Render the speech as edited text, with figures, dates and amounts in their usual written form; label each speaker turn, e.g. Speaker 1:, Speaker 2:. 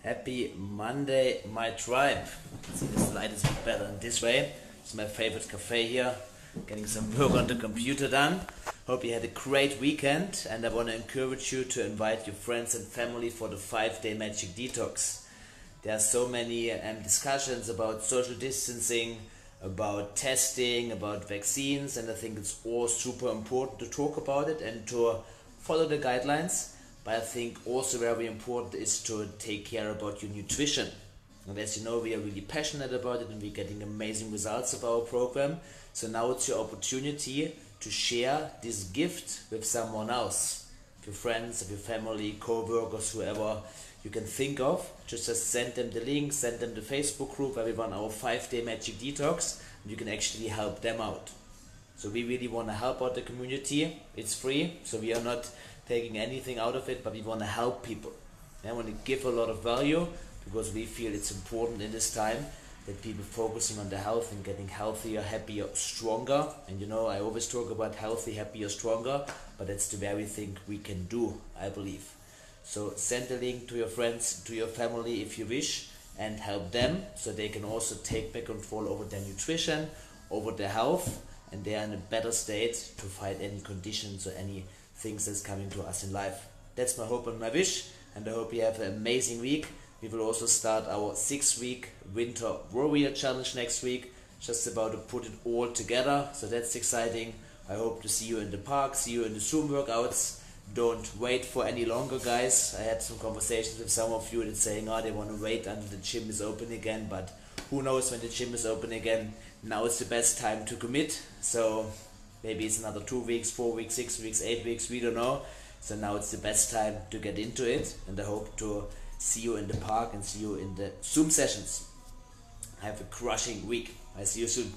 Speaker 1: Happy Monday, my tribe. See, this light is better in this way. It's my favorite cafe here. Getting some work on the computer done. Hope you had a great weekend, and I want to encourage you to invite your friends and family for the 5-day Magic Detox. There are so many discussions about social distancing, about testing, about vaccines, and I think it's all super important to talk about it and to follow the guidelines. But I think also very important is to take care about your nutrition. And as you know, we are really passionate about it and we're getting amazing results of our program. So now it's your opportunity to share this gift with someone else. Your friends, your family, co-workers, whoever you can think of. Just send them the link, send them the Facebook group where we run our 5-day Magic Detox, and you can actually help them out. So we really want to help out the community. It's free, so we are not taking anything out of it, but we want to help people. I want to give a lot of value because we feel it's important in this time that people focusing on their health and getting healthier, happier, stronger. And you know, I always talk about healthy, happier, stronger, but that's the very thing we can do, I believe. So send the link to your friends, to your family if you wish, and help them so they can also take back control over their nutrition, over their health, and they are in a better state to fight any conditions or any things that's coming to us in life. That's my hope and my wish, and I hope you have an amazing week. We will also start our 6-week Winter Warrior Challenge next week, just about to put it all together, so that's exciting. I hope to see you in the park, see you in the Zoom workouts. Don't wait for any longer, guys. I had some conversations with some of you that saying, oh, they want to wait until the gym is open again, but who knows when the gym is open again. Now it's the best time to commit, so maybe it's another 2 weeks, 4 weeks, 6 weeks, 8 weeks, we don't know. So now it's the best time to get into it, and I hope to see you in the park and see you in the Zoom sessions. Have a crushing week. I see you soon.